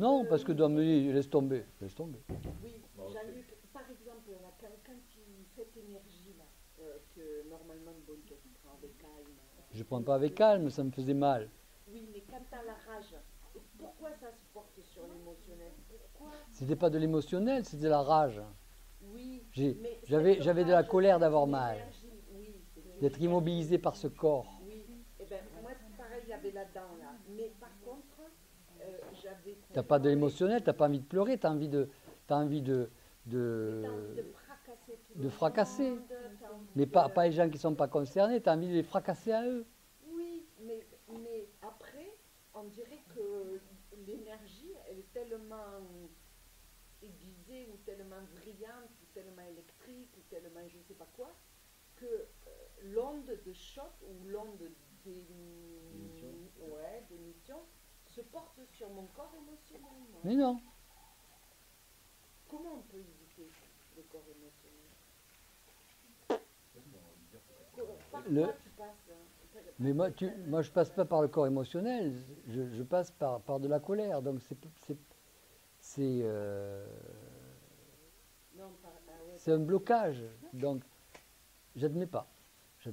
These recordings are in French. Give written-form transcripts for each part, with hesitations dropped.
Non, parce que doit me dire, laisse tomber, laisse tomber. Oui, Jean-Luc, par exemple, là, quand tu cette énergie-là, que normalement, bon, tu prends avec calme. Je prends pas avec calme, ça me faisait mal. Oui, mais quand tu as la rage, pourquoi ça se porte sur l'émotionnel? Pourquoi? C'était pas de l'émotionnel, c'était de la rage. Oui, mais J'avais cette de la rage, colère c'est d'avoir une mal, énergie, oui, c'est une d'être immobilisé par ce corps. Oui, et ben moi c'est pareil, il y avait là-dedans là. Mais par contre, j'avais. T'as pas de l'émotionnel, t'as pas envie de pleurer, t'as envie de, T'as envie de fracasser tout le fracasser. monde, t'as envie Mais de- pas les gens qui sont pas concernés, t'as envie de les fracasser à eux. Oui, mais après, on dirait que l'énergie, elle est tellement aiguisée ou tellement brillante ou tellement électrique ou tellement je sais pas quoi, que l'onde de choc ou l'onde d'émission se porte sur mon corps émotionnel. Moi. Mais non. Comment on peut éviter le corps émotionnel? Par Le- quoi tu passes Mais moi, je passe pas par le corps émotionnel, je passe par de la colère. Donc Non, ouais, c'est un blocage. Donc j'admets pas, en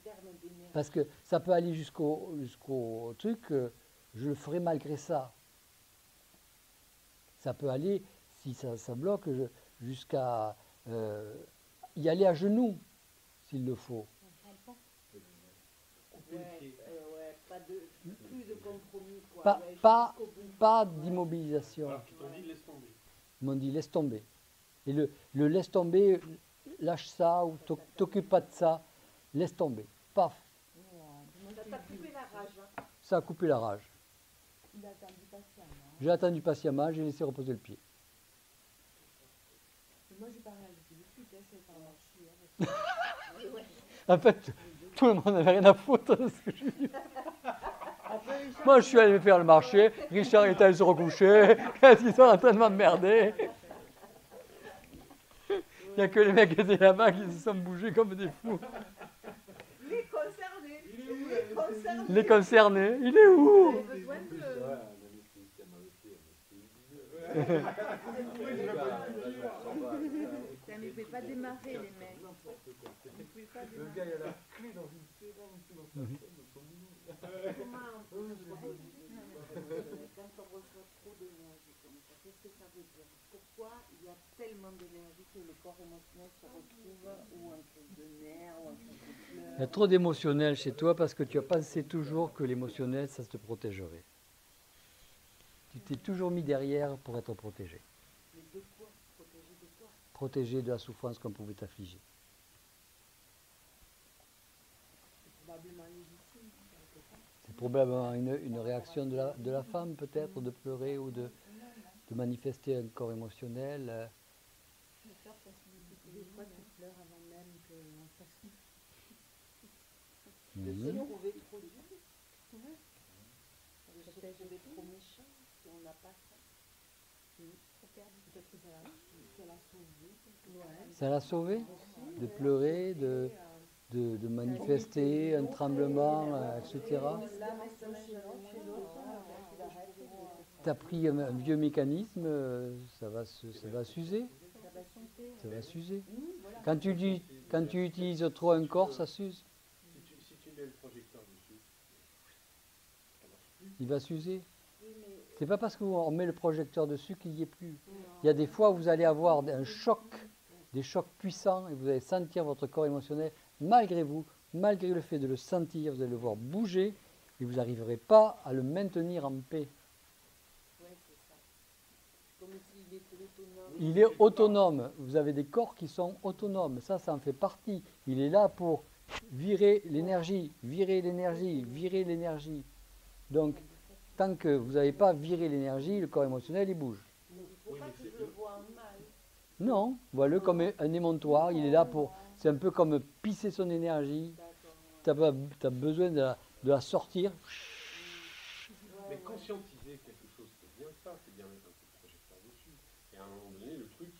termes d'énergie. parce que ça peut aller jusqu'au truc. Je le ferai malgré ça. Ça peut aller, si ça bloque, jusqu'à y aller à genoux, s'il le faut. Plus de compromis, quoi. Pas, Ouais, pas, jusqu'au bout. pas d'immobilisation. Alors qu'ils t'ont dit laisse tomber. Ils m'ont dit laisse tomber. Et le laisse tomber, lâche ça ou t'occupe pas de ça, laisse tomber. Paf, Ça t'a coupé la rage. Hein. ça a coupé la rage. Il a attendu patiemment. J'ai attendu patiemment, j'ai laissé reposer le pied. Mais moi, j'ai pas réalisé de suite, hein, c'est par marcher. En fait, tout le monde n'avait rien à foutre de ce que je dis. Moi, je suis allé me faire le marché, Richard est allé se recoucher, qu'est-ce qu'ils sont en train de m'emmerder? Il n'y a que les mecs qui étaient là-bas qui se sont bougés comme des fous. Les concernés. Les concernés. Les concernés, il est où? J'ai besoin de... Ça ne pouvait pas démarrer, les mecs. Ils ne pouvaient pas Le démarrer. gars, il a la clé dans une serrure, dans sa tête, dans son boulot. Comment on peut quand on reçoit trop d'énergie comme ça, qu'est-ce que ça veut dire? Pourquoi il y a tellement d'énergie que le corps émotionnel se retrouve ou un crise de nerfs ou un crise de pleurs? Il y a trop d'émotionnel chez toi parce que tu as pensé toujours que l'émotionnel, ça te protégerait. Tu t'es toujours mis derrière pour être protégé. Mais de quoi? Protégé de quoi? Protégé de la souffrance qu'on pouvait t'affliger. C'est probablement légitime, quelque part. C'est probablement une réaction de la femme peut-être, de pleurer ou de manifester un corps émotionnel. De faire faciliter. Des fois, tu pleures avant même qu'on fasse tout. De Mhm. se trouver trop dur? Ouais. De se trouver trop méchant si on n'a pas ça? Trop perdu. Peut-être que ça l'a sauvé. Ouais. Ça l'a sauvé de pleurer, de manifester un tremblement, etc. Tu as pris un vieux mécanisme, ça va s'user. Ça va s'user. Quand tu utilises trop un corps, ça s'use. Si tu mets le projecteur dessus, ça marche plus. Il va s'user. Oui, mais C'est pas parce qu'on met le projecteur dessus qu'il n'y est plus. Il y a des fois où vous allez avoir un choc, des chocs puissants, et vous allez sentir votre corps émotionnel, malgré vous, malgré le fait de le sentir, vous allez le voir bouger, et vous n'arriverez pas à le maintenir en paix. ouais, c'est ça. Comme s'il était autonome. Il est autonome. Vous avez des corps qui sont autonomes. Ça en fait partie. Il est là pour virer l'énergie, virer l'énergie, virer l'énergie. Donc, tant que vous n'avez pas viré l'énergie, le corps émotionnel, il bouge. Mais il ne faut Oui, pas mais que c'est je le vois en mal. Non, voilà comme un émontoire. Il est là pour... C'est un peu comme pisser son énergie. D'accord. Tu as besoin de la sortir. Mais conscientiser quelque chose, c'est bien ça, c'est bien mettre un coup de projecteur dessus. Et à un moment donné, le truc,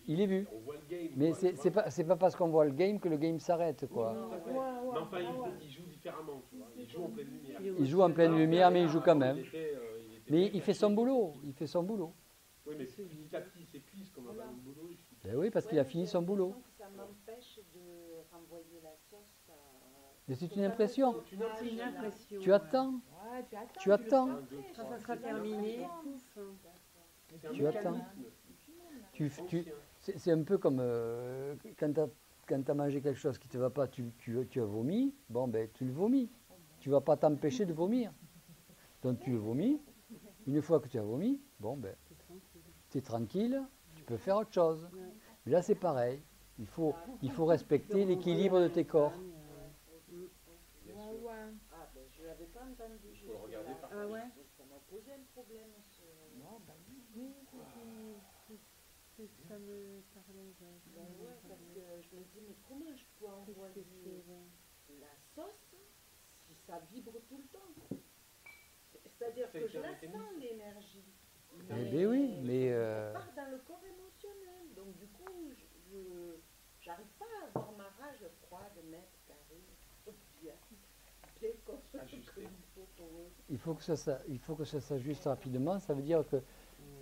Il est vu. on voit le game. Mais quoi, tu c'est vois. pas parce qu'on voit le game que le game s'arrête, quoi. Non, tout à fait. Mais enfin, il joue différemment, tu vois. Il joue en pleine lumière. Il joue en pleine lumière, mais il joue quand même. Il était Mais il fait son boulot, il fait son boulot. Oui, mais petit à petit, il s'épuise comme un ballon de boulot. Il finit. Ben oui, parce qu'il a fini son boulot. Ça m'empêche de renvoyer la sauce à... Mais c'est une impression. C'est une C'est une impression. impression. Tu attends, Ouais, tu attends. tu attends. Un, deux, Quand trois, ça sera c'est terminé, un pouf. C'est un Tu attends. mécanisme Tu, ancien. c'est un peu comme quand tu as mangé quelque chose qui ne te va pas, tu as vomi, bon ben tu le vomis. Tu ne vas pas t'empêcher de vomir. Donc tu le vomis. Une fois que tu as vomi, bon ben tu es tranquille, tu peux faire autre chose. Mais là c'est pareil. Il faut respecter l'équilibre de tes corps. Bien Ouais, sûr. ouais. Ah, ben je ne l'avais pas entendu. Il faut le regarder par Ah ouais. Ça m'a posé un problème. Oui, ça me parlait. Ben ouais, parce que je me dis, mais comment je peux envoyer la sauce si ça vibre tout le temps? C'est-à-dire C'est que je un la mécanisme. sens, l'énergie. Eh ben oui, mais Elle part dans le corps émotionnel. Donc du coup, j'arrive pas à avoir ma rage froide, nette, carrée, bien comme Ajustée. il faut pour eux. il faut que ça s'ajuste rapidement. Ça veut dire que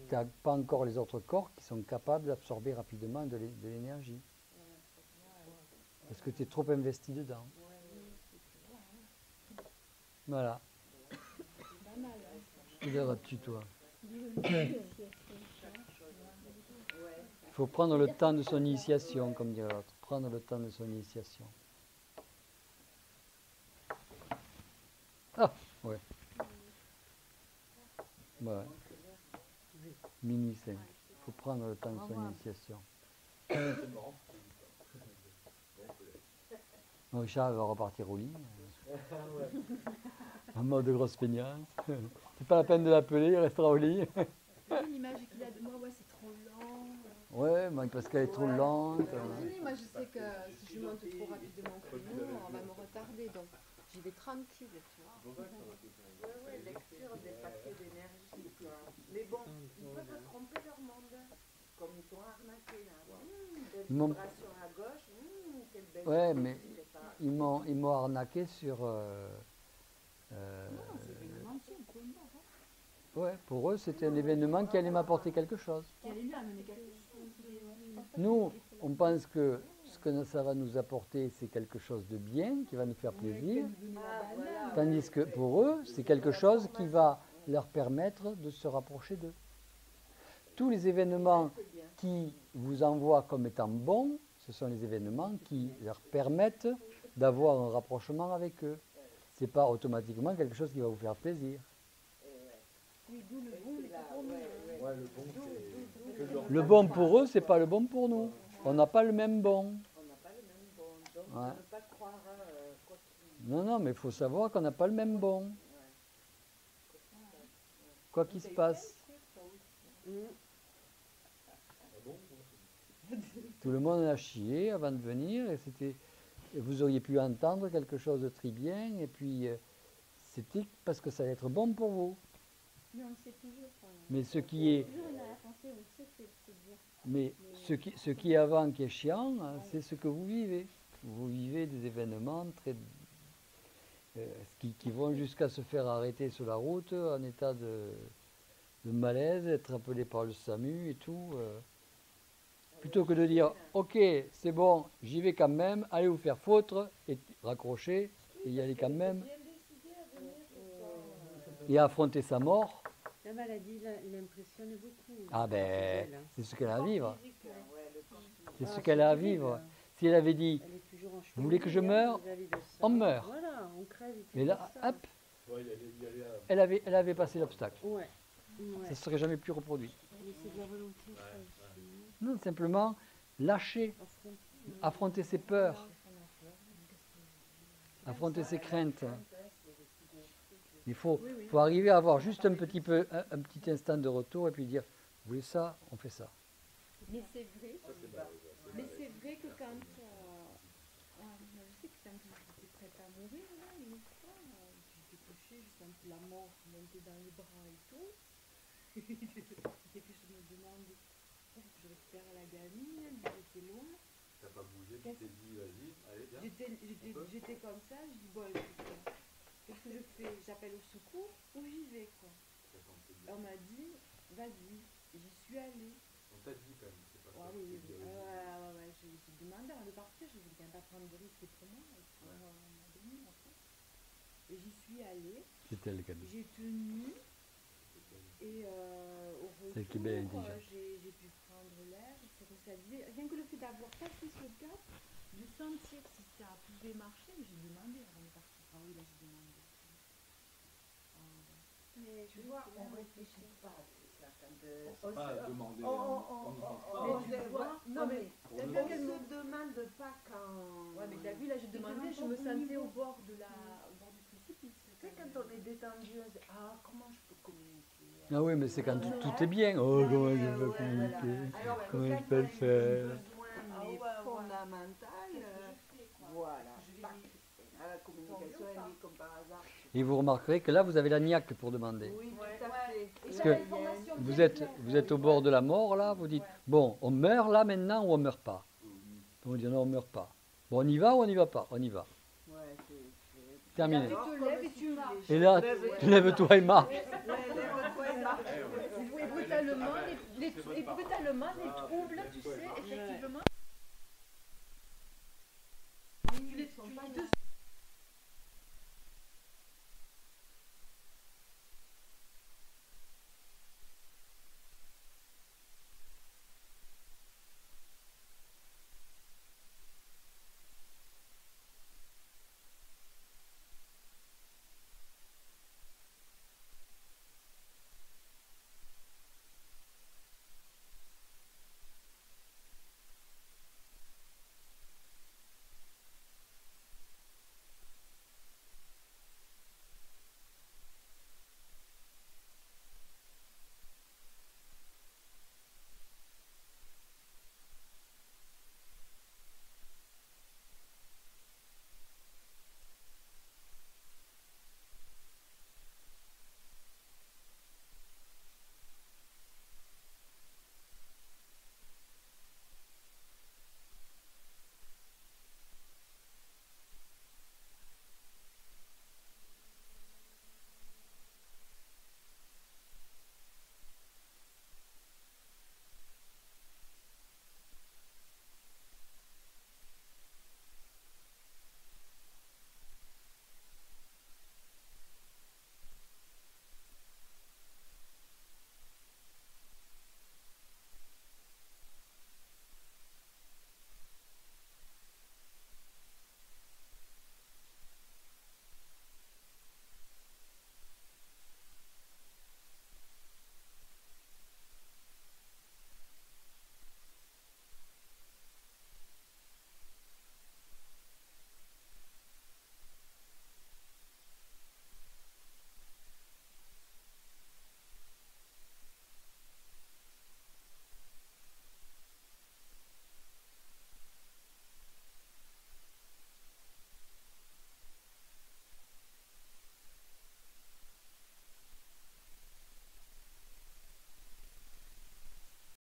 tu n'as pas encore les autres corps qui sont capables d'absorber rapidement de l'énergie. Parce que tu es trop investi dedans. Voilà. Tu verras dessus, toi. Il faut prendre le temps de son initiation, comme dirait l'autre. Prendre le temps de son initiation. Ah, ouais. Ouais. Minuit 5. Il faut prendre le temps de son initiation. Bon, Richard va repartir au lit. En mode grosse feignasse. C'est pas la peine de l'appeler, il restera au lit. L'image qu'il a de moi, ouais, c'est trop lent. Ouais, parce qu'elle est trop lente. Moi, je sais que si je monte trop rapidement au créneau, on va me retarder. Donc, j'y vais tranquille, tu vois. C'est pour ça que ça m'a fait faire. Ouais, lecture des paquets d'énergie, quoi. Mais bon, ils peuvent tromper leur monde. Comme ils t'ont arnaqué, là. Belle Ils m'ont- vibration à gauche, quelle belle Ouais, chose, mais je sais pas. ils m'ont arnaqué sur. Ouais, pour eux, c'était un événement qui allait m'apporter quelque chose. Qui allait lui amener quelque chose. Nous, on pense que ce que ça va nous apporter, c'est quelque chose de bien, qui va nous faire plaisir. Ah, voilà. Tandis que pour eux, c'est quelque chose qui va leur permettre de se rapprocher d'eux. Tous les événements C'est bien. qui vous envoient comme étant bons, ce sont les événements qui leur permettent d'avoir un rapprochement avec eux. Ce n'est pas automatiquement quelque chose qui va vous faire plaisir. Oui, d'où le bon, Là, pour nous. ouais. Ouais, le bon, c'est que de leur Le bon pour eux, ce n'est pas le bon pour nous. On n'a pas le même bon. On n'a pas le même bon. Donc, Ouais. ne pas croire quoi qu'il Non, non, mais il faut savoir qu'on n'a pas le même bon. Quoi qu'il se passe. Tout le monde a chié avant de venir et vous auriez pu entendre quelque chose de très bien et puis c'était parce que ça allait être bon pour vous. Mais on le sait toujours. Mais ce qui est, Toujours une arrière-pensée, on le sait, c'est bien. mais ce qui est avant qui est chiant, hein, c'est ce que vous vivez. Vous vivez des événements très qui vont jusqu'à se faire arrêter sur la route en état de malaise, être appelé par le SAMU et tout. Plutôt que de dire ok, c'est bon, j'y vais quand même, allez vous faire foutre et raccrocher et y aller quand même et affronter sa mort. La maladie l'impressionne beaucoup. Ah ben, Elle, hein. c'est ce qu'elle a à vivre. physique, ouais, le corps physique. C'est ce Ah, qu'elle a à terrible. vivre. Si elle avait dit Elle est toujours en Vous voulez que je meure vis-à-vis de ça. On meurt. Voilà, on crève. et mais c'est là, pour ça. hop, Ouais, il allait à... elle avait passé l'obstacle. Ouais. Ça Ouais. ne serait jamais plus reproduit. Mais c'est de la volonté, ça aussi. Non, simplement lâcher, affronter ses peurs, affronter ses craintes. Il faut arriver à avoir juste un petit instant de retour et puis dire vous voulez ça, on fait ça. Mais c'est vrai. Ça, c'est bas. Mais c'est vrai que quand. Je sais que quand j'étais prête à mourir, là, une fois, j'étais couchée, je sentais la mort monter dans les bras et tout. Et puis je me demande, est-ce que je récupère la gamine, j'étais loin. T'as pas bougé, tu t'es dit, vas-y, allez, viens. J'étais comme ça, je dis, bon, écoute, qu'est-ce que je fais? J'appelle au secours ou j'y vais, quoi. quand on te dit. On m'a dit, vas-y, j'y suis allée. On t'a dit quand même, c'est pas Ouais, ça. oui, c'est oui. de- Ouais, j'ai demandé avant de partir, je voulais pas prendre de risques pour moi et pour ma demi, après. Et j'y suis allée, C'est elle qui a dit. j'ai tenu et au Celle qui est bien retour, intelligente. j'ai pu prendre l'air, il s'est restabilisé. Rien que le fait d'avoir passé ce cap, de sentir si ça pouvait marcher, j'ai demandé avant de partir. Ah oui, là j'ai demandé. Ah, ouais. Mais tu vois, on ne réfléchit pas à tout ça. On ne sait pas demander, on- on n'y pense pas. Mais on tu se- vois, non, mais Pour on nous, ne se demande pas quand. Ouais, mais t'as vu, là j'ai demandé, je me sentais au bord au bord du précipice. Tu sais, quand on est détendu, on se dit ah, comment je peux communiquer? Ah oui, mais c'est quand tout est bien. Oh, comment je peux Ouais, communiquer? voilà. Alors, Comment je quand peux le on a eu faire? des besoins, mais fondamentaux, voilà. Bah, la communication, elle est comme par hasard. Et vous remarquerez que là, vous avez la niaque pour demander. Oui, tout à fait. Et Parce j'avais que l'information Vous bien êtes, claire. vous êtes au bord de la mort, là, vous dites, bon, on meurt là maintenant ou on meurt pas? On dit non, on meurt pas. Bon, on y va ou on n'y va pas? On y va. Ouais, c'est- Terminé. Tu te lèves et tu marches. Et là, tu lèves-toi et marche. Et brutalement, les troubles, tu sais, effectivement,